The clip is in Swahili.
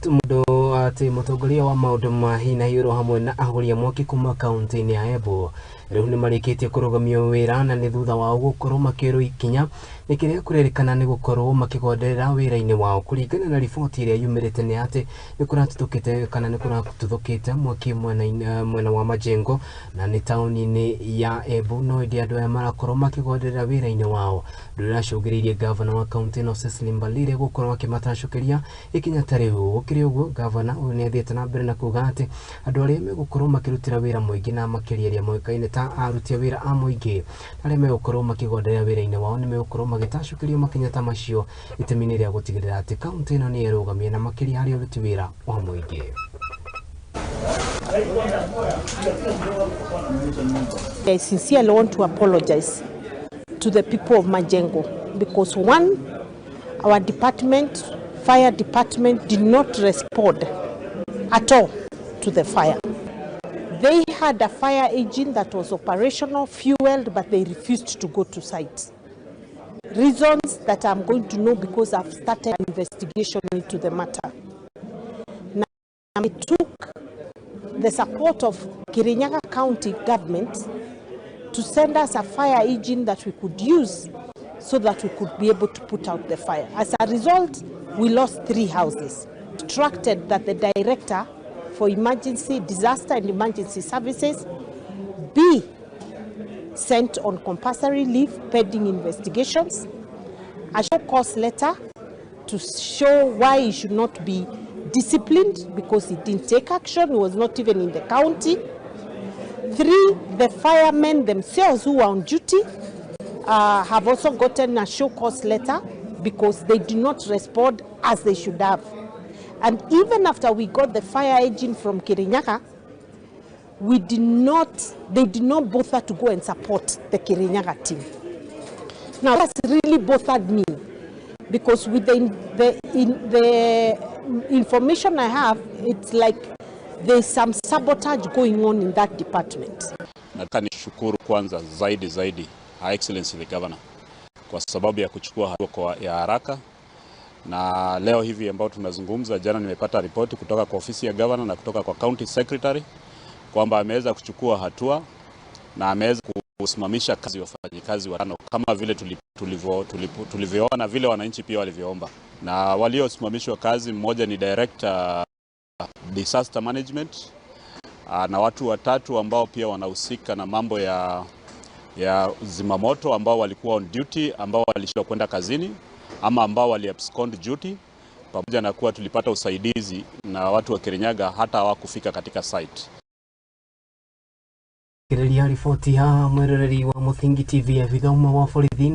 Mudo ati mutongoria wa maundu ma hinahi hamwe na ahoria mwaki kuma kaunti-ini ya Embu riu ni marikitie kurugamio wira na ni thutha wao gukorwo makirwo ikinya ni kiria kurerekana ni gukorwo makigonderera wira-ini wao kuringana na riboti iria yumirite ni ati ni kuratuthukite kana ni kuratuthukite mwaki mwena wa Majengo na ni tauni-ini ya Embu no ndi andu aya marakorwo makigonderera wira-ini wao ndiracungiririe gavana wa kaunti ino Cecily gukorwo akimatashukiria ikinya tariu ukiri uguo gavana uyu ni athiete na mbere na kuga ati andu aria megukorwo makirutira wira muingi na makiriria moikaine ta Aruti Wira a muingi aria megukorwo makigonderera wira-ini wao ni megukorwo magitashukirio makinya ta macio itemini ria gutigirira ati kaunti ino ni irugamie na makiria hari Aruti Wira wa muingi. I sincerely want to apologize to the people of Majengo because one, our department, fire department, did not respond at all to the fire. They had a fire engine that was operational, fueled, but they refused to go to site. Reasons that I'm going to know because I've started an investigation into the matter. Now, I took the support of Kirinyaga County government to send us a fire engine that we could use so that we could be able to put out the fire. As a result, we lost 3 houses. Instructed that the director for emergency, disaster and emergency services be sent on compulsory leave pending investigations. A show cause letter to show why he should not be disciplined because he didn't take action, he was not even in the county. 3, the firemen themselves who were on duty have also gotten a show cause letter because they do not respond as they should have. And even after we got the fire engine from Kirinyaga, they did not bother to go and support the Kirinyaga team. Now that's really bothered me because with the information I have, it's like there's some sabotage going on in that department. Nataka nishukuru kwanza zaidi Her Excellency the Governor kwa sababu ya kuchukua hatua ya haraka, na leo hivi ambao tunazungumza, jana nimepata ripoti kutoka kwa ofisi ya Governor na kutoka kwa County Secretary kwamba ameweza kuchukua hatua na ameweza kusimamisha kazi wafanyikazi watano kama vile tulivyoona vile wananchi pia walivyoomba. Na waliosimamishwa kazi, mmoja ni Director Disaster Management na watu watatu ambao pia wanahusika na mambo ya zimamoto ambao walikuwa on duty, ambao walishindwa kwenda kazini ama ambao waliabscond duty, pamoja na kuwa tulipata usaidizi na watu wa Kirinyaga hata hawakufika katika site. Ripoti ya mweroreri wa Muthingi TV ya vithauma wa borithi